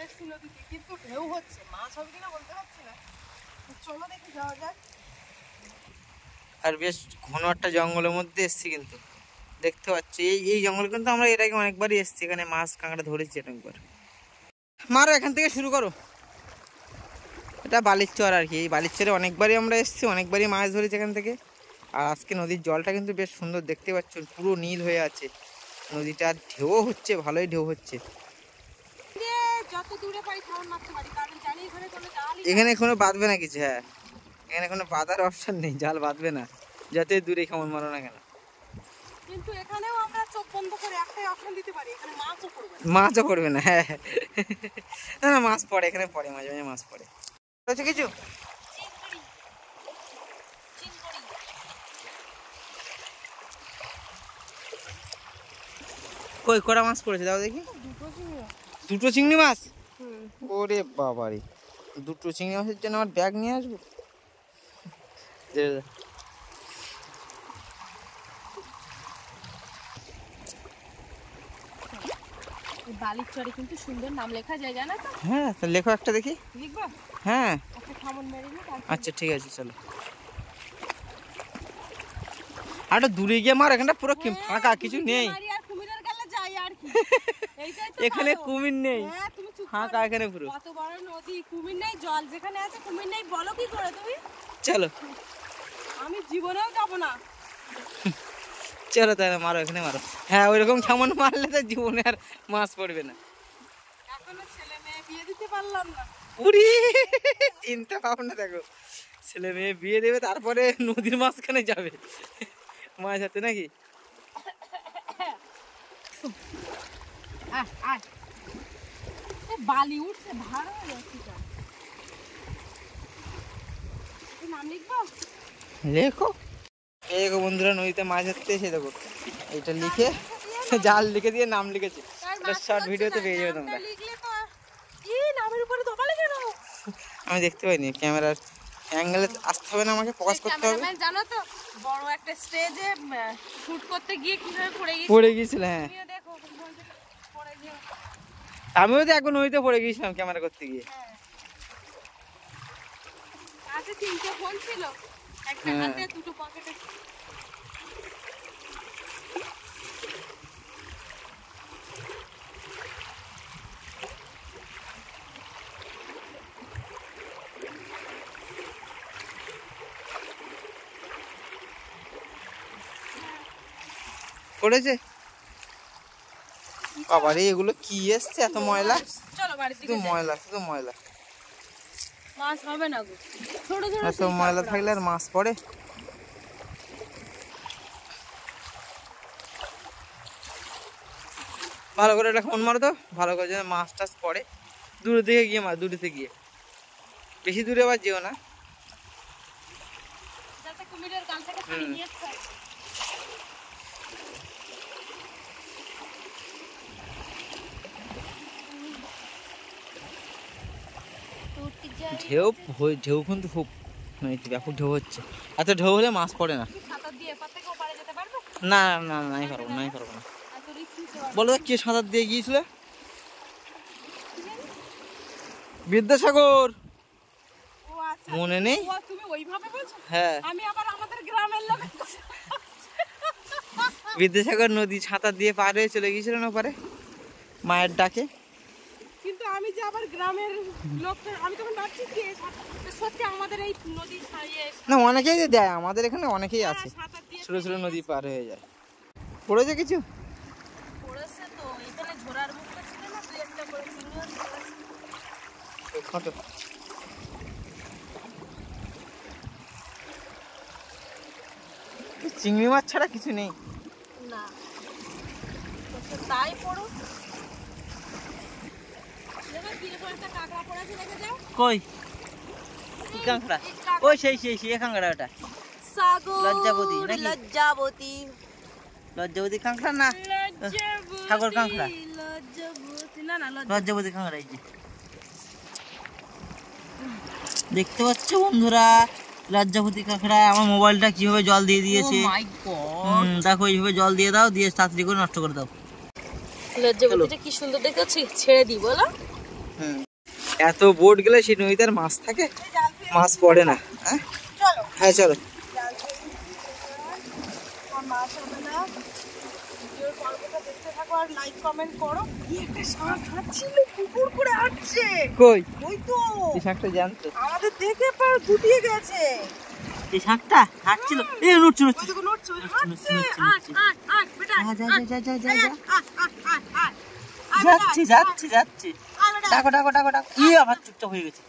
এসেছি নদীতে, কিন্তু ঢেউ হচ্ছে, মাছ হবে কিনা বলতে পারছি না। চলো দেখে যাওয়া যাক। আর বেশ ঘন একটা জঙ্গলের মধ্যে এসছি, কিন্তু দেখতে পাচ্ছি এই জঙ্গলে কিন্তু আমরা এর আগে অনেকবারই এসছি, এখানে মাছ কাঁকড়া ধরেছি অনেকবার। মারো, এখান থেকে শুরু করো। এটা বালির চর আর কি, এই বালির চরে অনেকবারই আমরা এসেছি, অনেকবারই মাছ ধরেছি এখান থেকে। আর আজকে নদীর জলটা কিন্তু বেশ সুন্দর, দেখতে পাচ্ছ পুরো নীল হয়ে আছে নদীটা, ঢেউ হচ্ছে, ভালোই ঢেউ হচ্ছে। এখানে কোনো বাঁধবে না কিছু, হ্যাঁ এখানে কোনো বাঁধার অপশন নেই, জাল বাঁধবে না যতই দূরে কেমন মারো না কেন। কিন্তু এখানেও আমরা চোখ বন্ধ করে একটাই অপশন দিতে পারি, এখানে মাছও করবে না। মাছও করবে না, হ্যাঁ না মাছ পড়ে, এখানে পড়ে, মাঝে মাঝে মাছ পড়ে। হচ্ছে কিছু কই কড়া মাছ পড়েছে, দাও দেখি। দুটো চিংড়ি মাছ? ওরে বাবারে, দুটো চিংড়ি মাছের জন্য আমার ব্যাগ নিয়ে আসবো? বালির চরে কিন্তু সুন্দর নাম লেখা যায়, জানা তো? হ্যাঁ, তো লেখো একটা দেখি। লিখবো? হ্যাঁ আচ্ছা ঠিক আছে, চলো। আর দূরে গিয়ে মার, এখানটা পুরো ফাঁকা, কিছু নেই এখানে, কুমির নেই, ফাঁকা এখানে পুরো। কত বড় নদী, কুমির নেই, জল যেখানে আছে কুমির নেই, বলো কি করে তুমি? চলো, আমি জীবনেও যাব না। চলো তাহলে মারো, এখানে মারো। হ্যাঁ, ওইরকম কেমন মারলে তো জীবনে আর মাছ পড়বে না। এখনো ছেলে মেয়ে বিয়ে দিতে পারলাম না। উড়ি, চিন্তা ভাবনা দেখো, ছেলে মেয়ে বিয়ে দেবে, তারপরে নদীর মাঝখানে যাবে মাছ ধরতে নাকি? বালি উঠছে, ভাড়া হয়ে যাচ্ছে। নাম লিখবো? লেখো। এই বন্ধুরা নদীতে মাছ ধরতে এসে দেখো, এটা লিখে জাল লিখে দিয়ে নাম লিখেছে, শর্ট ভিডিওতে পেয়ে যাবে তোমরা। আমি দেখতে পাইনি, ক্যামেরার অ্যাঙ্গেলে আসতে হবে না, আমাকে ফোকাস করতে হবে। জানো তো, বড় একটা স্টেজে শুট করতে গিয়ে কিভাবে পড়ে গিয়েছিল। হ্যাঁ, আমিও তো এখন নদীতে পড়ে গিয়েছিলাম ক্যামেরা করতে গিয়ে। হাতে তিনটে ফোন ছিল, একটা হাতে দুটো পকেটে। পড়েছে বাবারে, এগুলো কি এসছে, এত ময়লা। চলো বাড়িতে, শুধু ময়লা, শুধু ময়লা। মাছ হবে না গো, ছোট ছোট এত ময়লা থাকলে আর মাছ পড়ে? ভালো করে এটা ফোন মারো তো, ভালো করে যেন মাছ টাছ পড়ে। দূরে থেকে গিয়ে মাছ, দূরে থেকে গিয়ে, বেশি দূরে আবার যেও না। যাতে কুমিরের গাল থেকে পানি নিয়ে খায়। ঢেউ ঢেউ কিন্তু খুব ব্যাপক ঢেউ হচ্ছে, এত ঢেউ হলে মাছ পড়ে না। না না না, নাই পারবো, নাই পারবো না। বলো কে সাঁতার দিয়ে গিয়েছিল? বিদ্যাসাগর, মনে নেই? হ্যাঁ, বিদ্যাসাগর নদী সাঁতার দিয়ে পার হয়ে চলে গিয়েছিল না পারে মায়ের ডাকে। কিন্তু আমি যে আবার গ্রামের লোক, আমি তখন ভাবছি যে সত্যি আমাদের এই নদী না, অনেকেই দেয়, আমাদের এখানে অনেকেই আছে, ছোট ছোট নদী পার হয়ে যায়। পড়েছে কিছু? পড়েছে তো, এখানে ঝোড়ার মুখটা ছিল না, দুই একটা করে চিংড়ি মাছ ছাড়া কিছু নেই না, তাই পড়ো। কই কি কাঁকড়া? ওই সেই সেই সেই কাঁকড়া, ওটা লজ্জাবতী নাকি? লজ্জাবতী, লজ্জাবতী কাঁকড়া না, সাগর কাঁকড়া। লজ্জাবতী না, না লজ্জাবতী কাঁকড়া। এই যে দেখতে পাচ্ছ বন্ধুরা, লজ্জাবতী কাঁকড়া। আমার মোবাইলটা কিভাবে জল দিয়ে দিয়েছে, দেখো এইভাবে জল দিয়ে দাও, দিয়ে তাড়াতাড়ি করে নষ্ট করে দাও। লজ্জাবতীটা কি সুন্দর দেখাচ্ছি, ছেড়ে দিই বলো। এত বোট গেলে সেই নদীতে আর মাছ থাকে? এই জাল ফেলে মাছ পড়ে না। হ্যাঁ চলো হ্যাঁ চলো। জাল ফেলে আর মাছ হবে না। ভিডিওর পর্বটা দেখতে থাকো আর লাইক কমেন্ট করো। কি একটা শাক হাঁটছিল, কুকুর করে হাঁটছে। কই ওই তো এই শাকটা জানতো? আমাদের দেখে পর গুটিয়ে গেছে। এই শাকটা হাঁটছিল, এই নড়ছে ওই দেখো নড়ছে, ওই হাঁটছে। আট বেটা যাচ্ছে যাচ্ছে যাচ্ছে। ডাকো ডাকো ডাকো ডাকো। ই আবার চুপচাপ হয়ে গেছে।